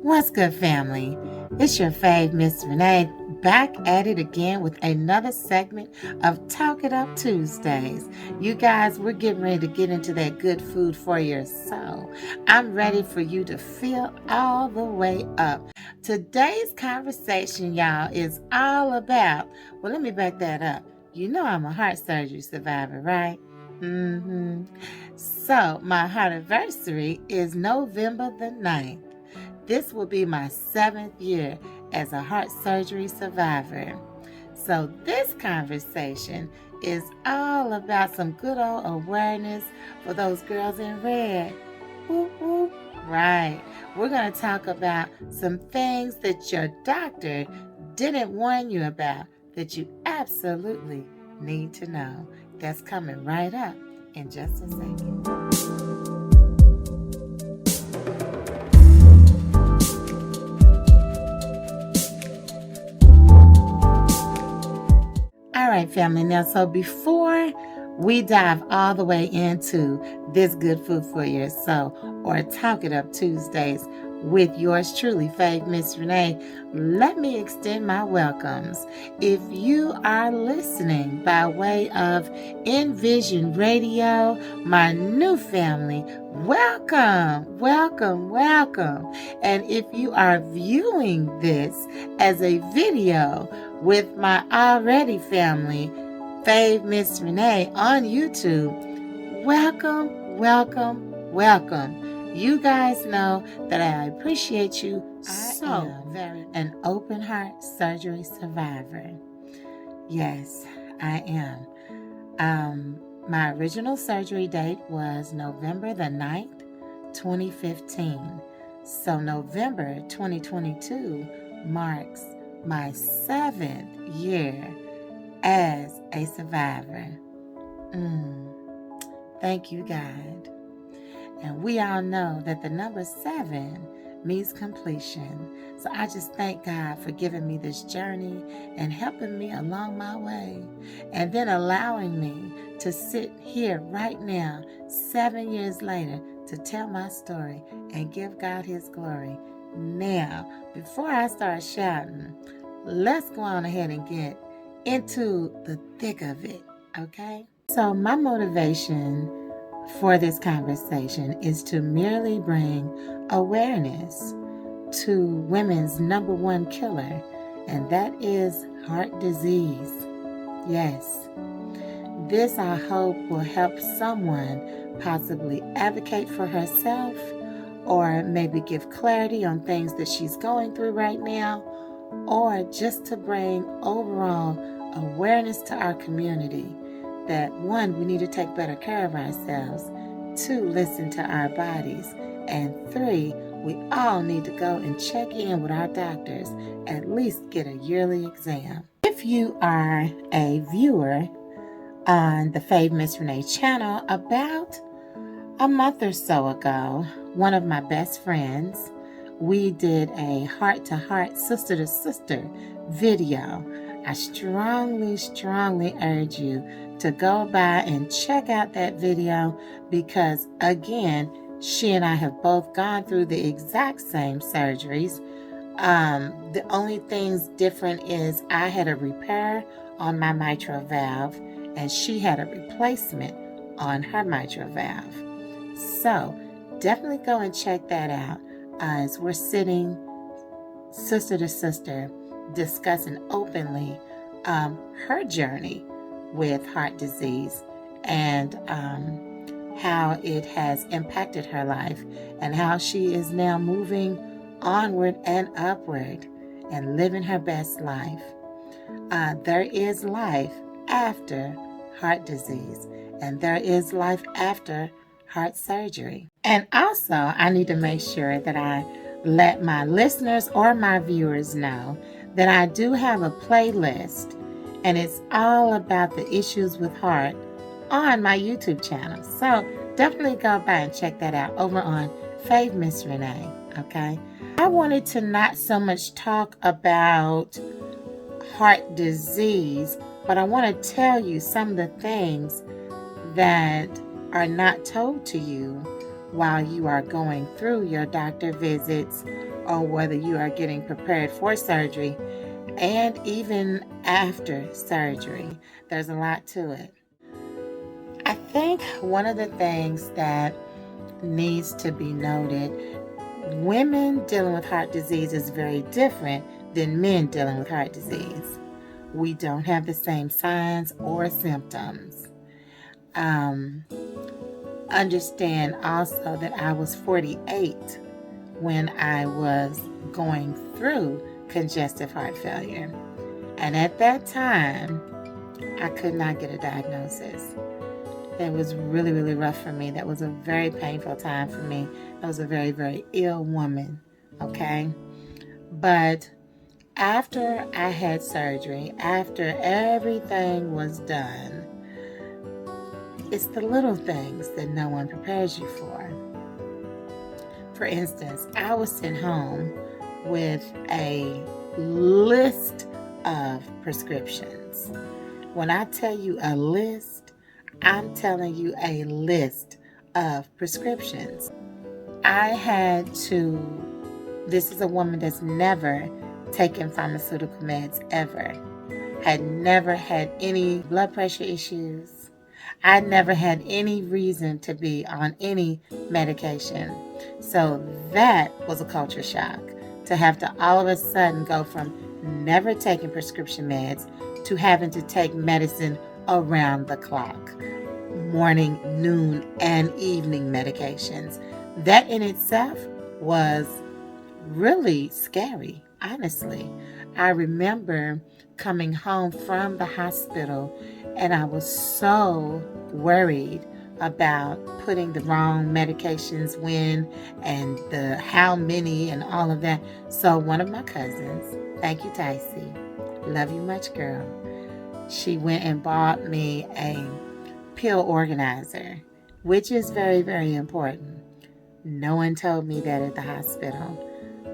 What's good, family? It's your Fav Ms. Renee back at it again with another segment of Talk It Up Tuesdays. You guys, we're getting ready to get into that good food for your soul. I'm ready for you to feel all the way up. Today's conversation, y'all, is all about, well, let me back that up. You know I'm a heart surgery survivor, right? So my heart anniversary is November the 9th. This will be my 7th year as a heart surgery survivor. So this conversation is all about some good old awareness for those girls in red. Whoop, whoop. Right. We're going to talk about some things that your doctor didn't warn you about that you absolutely need to know. That's coming right up in just a second. All right, family. Now, so before we dive all the way into this good food for your soul or Talk It Up Tuesdays with yours truly, Fav Ms. Renee, let me extend my welcomes. If you are listening by way of Envision Radio, my new family, welcome, welcome, welcome. And if you are viewing this as a video with my already family, Fav Ms. Renee on YouTube, welcome, welcome, welcome. You guys know that I appreciate you so very. An open heart surgery survivor. Yes, I am. My original surgery date was November the 9th, 2015. So November 2022 marks my 7th year as a survivor. Thank you, God. And we all know that the number 7 means completion. So I just thank God for giving me this journey and helping me along my way. And then allowing me to sit here right now, 7 years later, to tell my story and give God His glory. Now, before I start shouting, let's go on ahead and get into the thick of it, okay? So my motivation for this conversation is to merely bring awareness to women's number one killer, and that is heart disease. Yes. This, I hope, will help someone possibly advocate for herself or maybe give clarity on things that she's going through right now, or just to bring overall awareness to our community that 1, we need to take better care of ourselves, 2, listen to our bodies, and 3, we all need to go and check in with our doctors, at least get a yearly exam. If you are a viewer on the Fav Ms. Renee channel, about a month or so ago, one of my best friends, we did a heart-to-heart, sister-to-sister video. I strongly urge you to go by and check out that video because, again, she and I have both gone through the exact same surgeries. The only things different is I had a repair on my mitral valve and she had a replacement on her mitral valve. So definitely go and check that out as we're sitting sister to sister discussing openly her journey with heart disease and how it has impacted her life and how she is now moving onward and upward and living her best life. There is life after heart disease, and there is life after heart surgery. And also, I need to make sure that I let my listeners or my viewers know that I do have a playlist, and it's all about the issues with heart on my YouTube channel. So definitely go by and check that out over on Fav Ms. Renee, okay? I wanted to not so much talk about heart disease, but I want to tell you some of the things that are not told to you while you are going through your doctor visits, or whether you are getting prepared for surgery, and even after surgery. There's a lot to it. I think one of the things that needs to be noted, women dealing with heart disease is very different than men dealing with heart disease. We don't have the same signs or symptoms. Understand also that I was 48 when I was going through congestive heart failure. And at that time, I could not get a diagnosis. It was really, really rough for me. That was a very painful time for me. I was a very, very ill woman, okay? But after I had surgery, after everything was done, it's the little things that no one prepares you for. For instance, I was sent home with a list of prescriptions. When I tell you a list, I'm telling you a list of prescriptions. I had to, this is a woman that's never taken pharmaceutical meds ever. Had never had any blood pressure issues. I never had any reason to be on any medication. So that was a culture shock, to have to all of a sudden go from never taking prescription meds to having to take medicine around the clock. Morning, noon, and evening medications. That in itself was really scary, honestly. I remember coming home from the hospital and I was so worried about putting the wrong medications when and the how many and all of that. So one of my cousins, thank you Ticey, love you much girl, she went and bought me a pill organizer, which is very, very important. No one told me that at the hospital,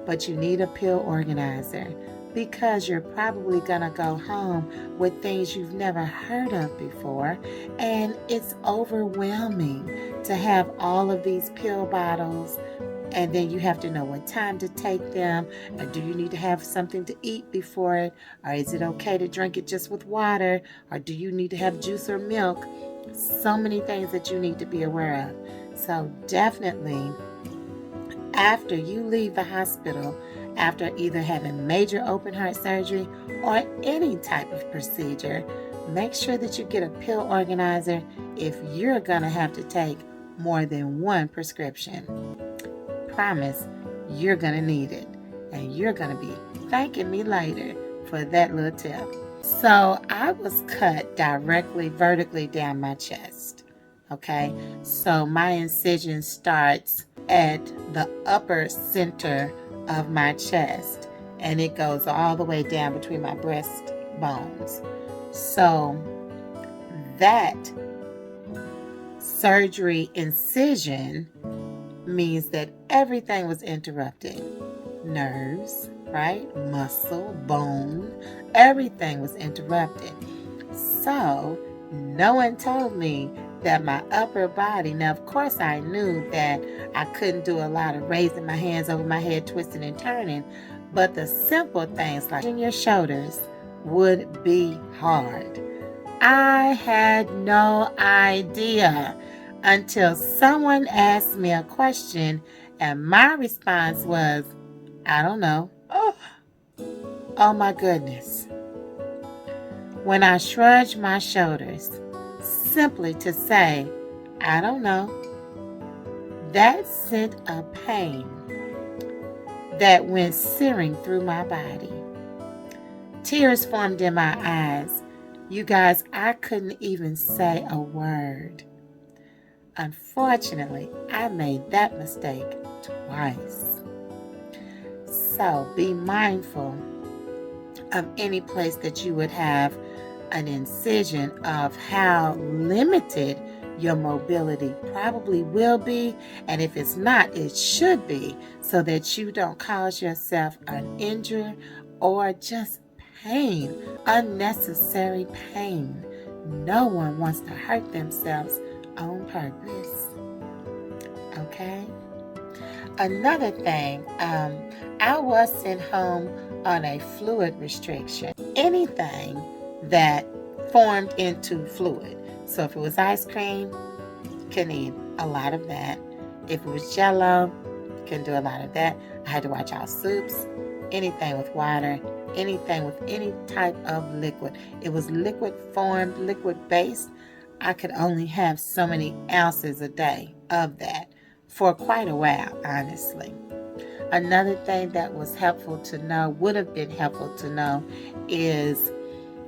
but you need a pill organizer because you're probably gonna go home with things you've never heard of before, and it's overwhelming to have all of these pill bottles, and then you have to know what time to take them, or do you need to have something to eat before it, or is it okay to drink it just with water, or do you need to have juice or milk? So many things that you need to be aware of. So definitely, after you leave the hospital, after either having major open heart surgery or any type of procedure, make sure that you get a pill organizer if you're going to have to take more than one prescription. Promise, you're going to need it, and you're going to be thanking me later for that little tip. So I was cut directly vertically down my chest. Okay, so my incision starts at the upper center of my chest and it goes all the way down between my breast bones. So that surgery incision means that everything was interrupted. Nerves, right? Muscle, bone, everything was interrupted. So no one told me that my upper body, now of course I knew that I couldn't do a lot of raising my hands over my head, twisting and turning, but the simple things like your shoulders would be hard. I had no idea until someone asked me a question and my response was, I don't know. Oh my goodness. When I shrugged my shoulders, simply to say, I don't know, that sent a pain that went searing through my body. Tears formed in my eyes. You guys, I couldn't even say a word. Unfortunately, I made that mistake twice. So be mindful of any place that you would have an incision, of how limited your mobility probably will be, and if it's not, it should be, so that you don't cause yourself an injury or just pain, unnecessary pain. No one wants to hurt themselves on purpose. okay? Another thing, I was sent home on a fluid restriction. Anything that formed into fluid. So if it was ice cream, couldn't eat a lot of that. If it was Jell-O, couldn't do a lot of that. I had to watch out soups, anything with water, anything with any type of liquid. It was liquid formed, liquid based. I could only have so many ounces a day of that for quite a while, honestly. Another thing that was helpful to know, would have been helpful to know, is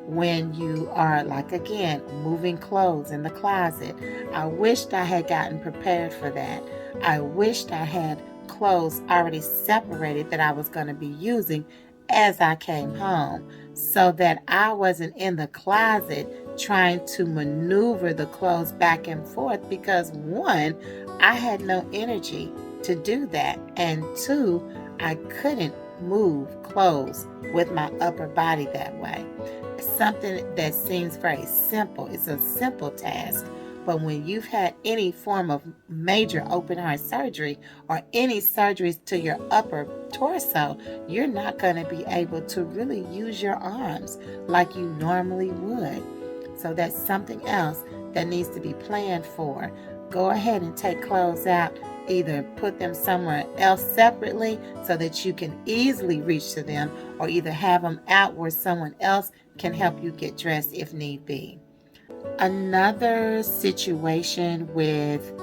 when you are, like, again, moving clothes in the closet. I wished I had gotten prepared for that. I wished I had clothes already separated that I was going to be using as I came home, so that I wasn't in the closet trying to maneuver the clothes back and forth, because one, I had no energy to do that, and two, I couldn't move clothes with my upper body that way. Something that seems very simple. It's a simple task, but when you've had any form of major open heart surgery or any surgeries to your upper torso, you're not going to be able to really use your arms like you normally would. So that's something else that needs to be planned for. Go ahead and take clothes out. Either put them somewhere else separately so that you can easily reach to them, or either have them out where someone else can help you get dressed if need be. Another situation with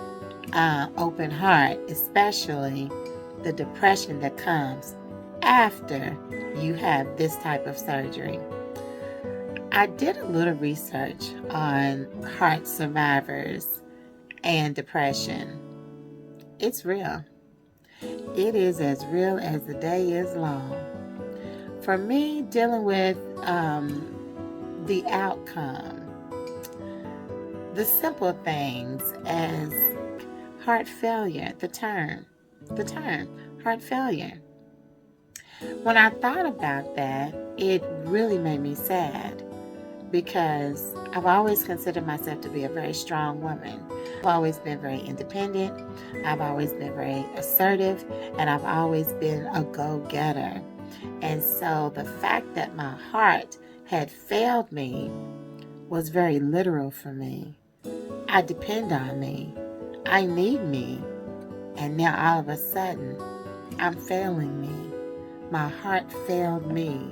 open heart, especially the depression that comes after you have this type of surgery. I did a little research on heart survivors and depression. It's real. It is as real as the day is long. For me, dealing with the outcome, the simple things as heart failure, the term heart failure. When I thought about that, it really made me sad, because I've always considered myself to be a very strong woman. I've always been very independent. I've always been very assertive, and I've always been a go-getter. And so the fact that my heart had failed me was very literal for me. I depend on me. I need me. And now all of a sudden, I'm failing me. My heart failed me.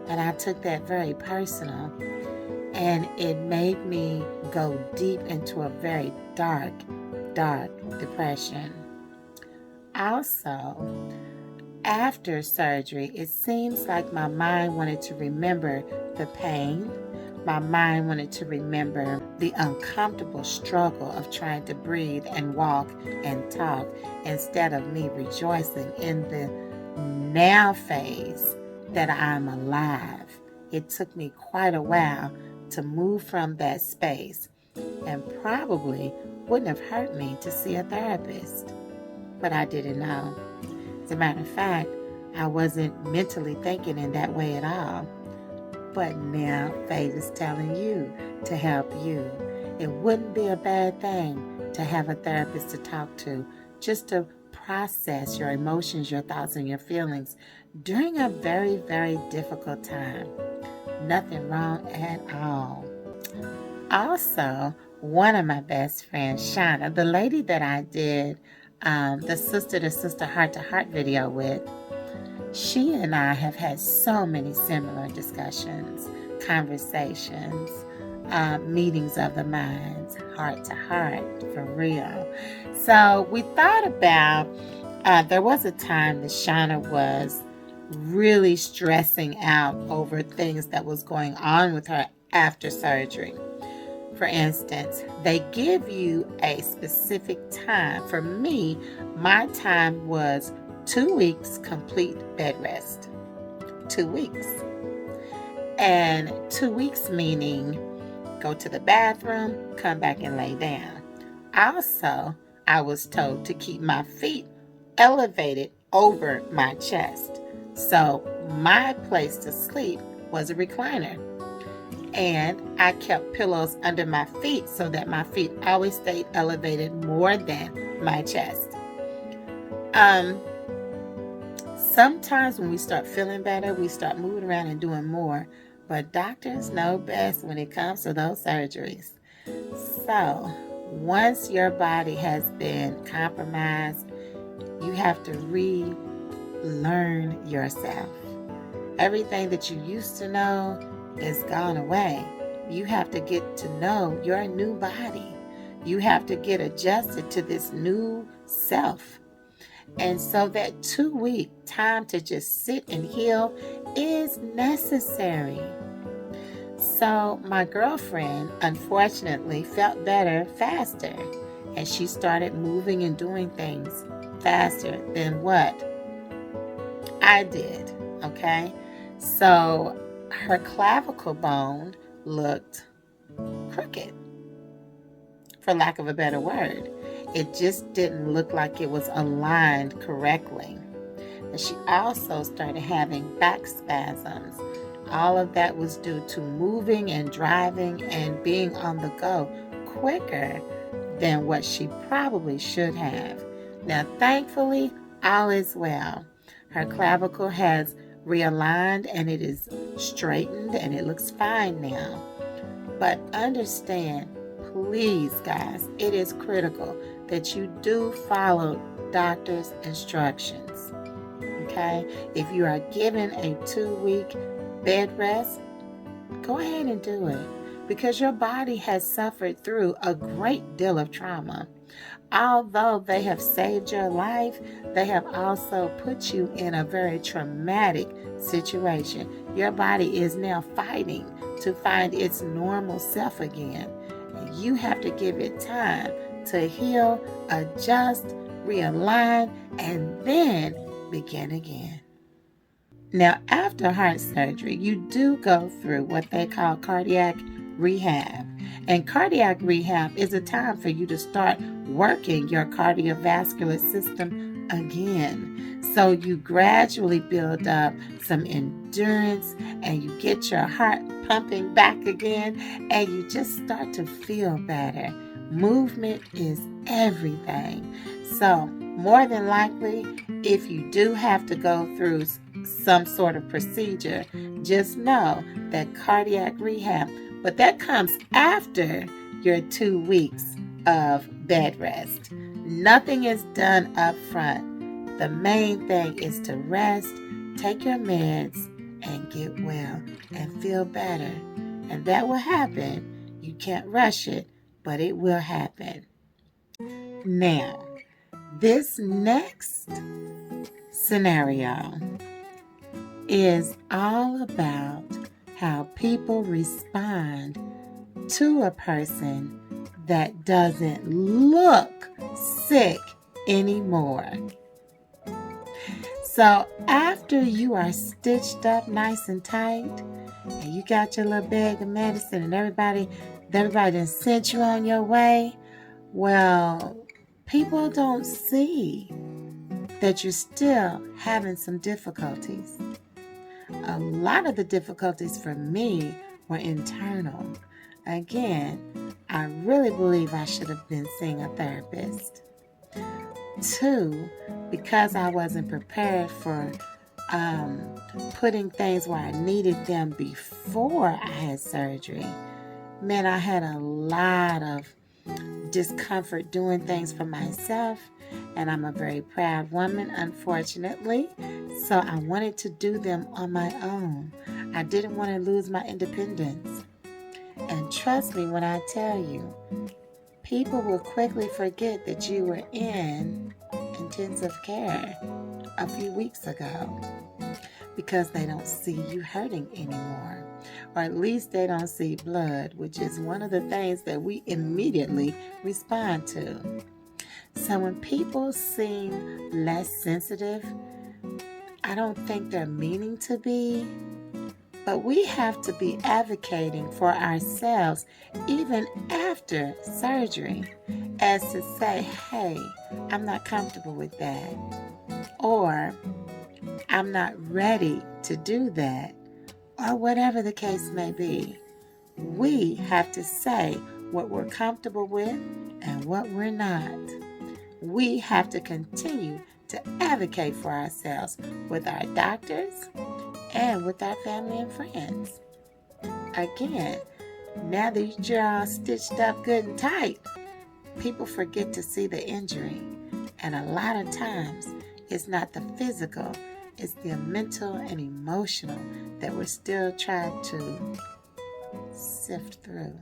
And I took that very personal. And it made me go deep into a very dark depression. Also, after surgery, it seems like my mind wanted to remember the pain. My mind wanted to remember the uncomfortable struggle of trying to breathe and walk and talk, instead of me rejoicing in the now phase that I'm alive. It took me quite a while to move from that space, and probably wouldn't have hurt me to see a therapist, but I didn't know. As a matter of fact, I wasn't mentally thinking in that way at all. But now Fav is telling you to help you. It wouldn't be a bad thing to have a therapist to talk to, just to process your emotions, your thoughts, and your feelings during a very, very difficult time. Nothing wrong at all. Also, one of my best friends, Shauna, the lady that I did the sister-to-sister, heart-to-heart video with, she and I have had so many similar discussions, conversations, meetings of the minds, heart-to-heart, for real. So we thought about, there was a time that Shauna was really stressing out over things that was going on with her after surgery. For instance, they give you a specific time. For me, my time was 2 weeks complete bed rest. 2 weeks. And 2 weeks meaning go to the bathroom, come back and lay down. Also, I was told to keep my feet elevated over my chest. So my place to sleep was a recliner. And I kept pillows under my feet so that my feet always stayed elevated more than my chest. Sometimes when we start feeling better, we start moving around and doing more. But doctors know best when it comes to those surgeries. So, once your body has been compromised, you have to relearn yourself. Everything that you used to know is gone away. You have to get to know your new body. You have to get adjusted to this new self. And so that 2-week time to just sit and heal is necessary. So my girlfriend, unfortunately, felt better faster. And she started moving and doing things faster than what I did. Okay? So her clavicle bone looked crooked, for lack of a better word. It just didn't look like it was aligned correctly. And she also started having back spasms. All of that was due to moving and driving and being on the go quicker than what she probably should have. Now, thankfully, all is well. Her clavicle has realigned and it is straightened and it looks fine now. But understand, please, guys, it is critical that you do follow doctor's instructions. Okay? If you are given a 2-week bed rest, go ahead and do it, because your body has suffered through a great deal of trauma. Although they have saved your life, they have also put you in a very traumatic situation. Your body is now fighting to find its normal self again. And you have to give it time to heal, adjust, realign, and then begin again. Now, after heart surgery, you do go through what they call cardiac rehab. And cardiac rehab is a time for you to start working your cardiovascular system again. So you gradually build up some endurance and you get your heart pumping back again and you just start to feel better. Movement is everything. So more than likely, if you do have to go through some sort of procedure, just know that cardiac rehab, but that comes after your 2 weeks of bed rest. Nothing is done up front. The main thing is to rest, take your meds, and get well and feel better. And that will happen. You can't rush it, but it will happen. Now, this next scenario is all about how people respond to a person that doesn't look sick anymore. So after you are stitched up nice and tight and you got your little bag of medicine and everybody done sent you on your way, well, people don't see that you're still having some difficulties. A lot of the difficulties for me were internal. Again, I really believe I should have been seeing a therapist. 2, because I wasn't prepared for putting things where I needed them before I had surgery, meant I had a lot of discomfort doing things for myself, and I'm a very proud woman, unfortunately, so I wanted to do them on my own. I didn't want to lose my independence. And trust me when I tell you, people will quickly forget that you were in intensive care a few weeks ago because they don't see you hurting anymore. Or at least they don't see blood, which is one of the things that we immediately respond to. So when people seem less sensitive, I don't think they're meaning to be, but we have to be advocating for ourselves even after surgery, as to say, hey, I'm not comfortable with that, or I'm not ready to do that, or whatever the case may be. We have to say what we're comfortable with and what we're not. We have to continue to advocate for ourselves with our doctors and with our family and friends. Again, now that you're all stitched up good and tight, people forget to see the injury. And a lot of times, it's not the physical, it's the mental and emotional that we're still trying to sift through.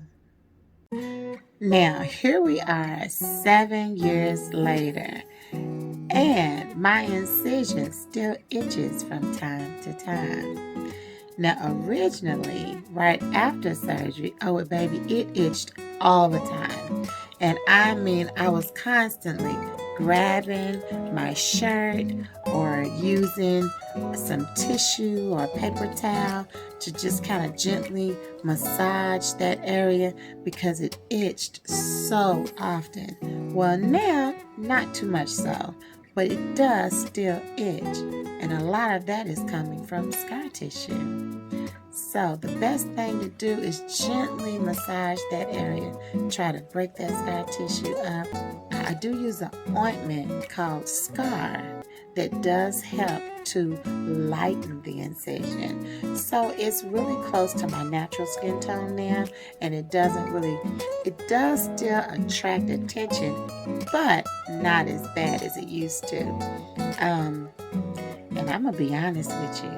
Now, here we are 7 years later, and my incision still itches from time to time. Now, originally, right after surgery, baby, it itched all the time. And I mean, I was constantly grabbing my shirt or using some tissue or paper towel to just kind of gently massage that area because it itched so often. Well, now, not too much so, but it does still itch, and a lot of that is coming from scar tissue. So the best thing to do is gently massage that area. Try to break that scar tissue up. I do use an ointment called Scar that does help to lighten the incision. So it's really close to my natural skin tone now, and it does still attract attention, but not as bad as it used to. And I'm going to be honest with you.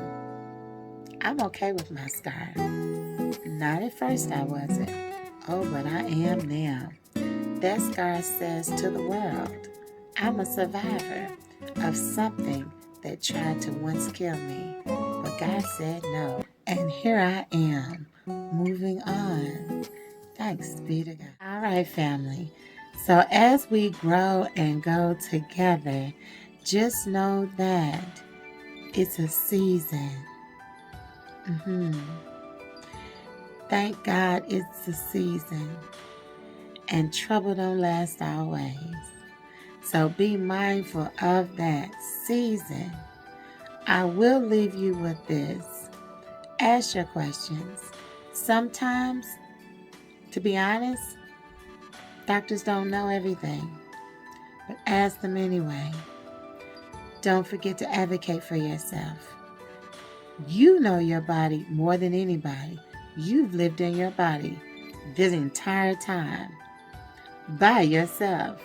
I'm okay with my scar. Not at first I wasn't. Oh, but I am now. That scar says to the world, I'm a survivor of something that tried to once kill me. But God said no. And here I am, moving on. Thanks be to God. All right, family. So as we grow and go together, just know that it's a season. Thank God it's the season, and trouble don't last always. So be mindful of that season. I will leave you with this. Ask your questions. Sometimes, to be honest, doctors don't know everything, but ask them anyway. Don't forget to advocate for yourself. You know your body more than anybody. You've lived in your body this entire time by yourself.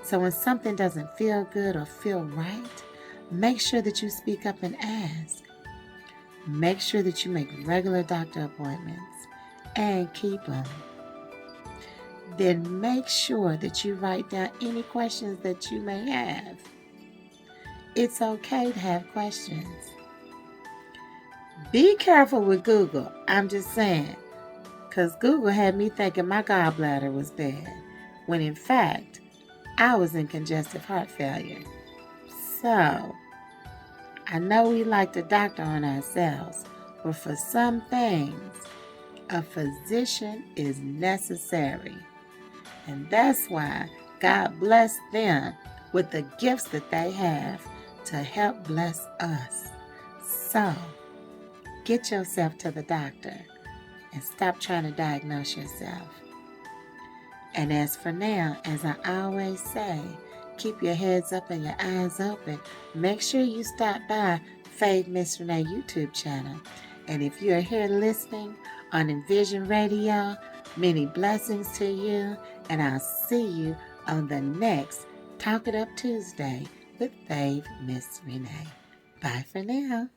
So when something doesn't feel good or feel right, make sure that you speak up and ask. Make sure that you make regular doctor appointments and keep them. Then make sure that you write down any questions that you may have. It's okay to have questions. Be careful with Google. I'm just saying, because Google had me thinking my gallbladder was bad, when in fact, I was in congestive heart failure. So, I know we like to doctor on ourselves, but for some things, a physician is necessary. And that's why God blessed them with the gifts that they have to help bless us. So, get yourself to the doctor and stop trying to diagnose yourself. And as for now, as I always say, keep your heads up and your eyes open. Make sure you stop by Fav Ms. Renée YouTube channel. And if you're here listening on Envision Radio, many blessings to you. And I'll see you on the next Talk It Up Tuesday with Fav Ms. Renée. Bye for now.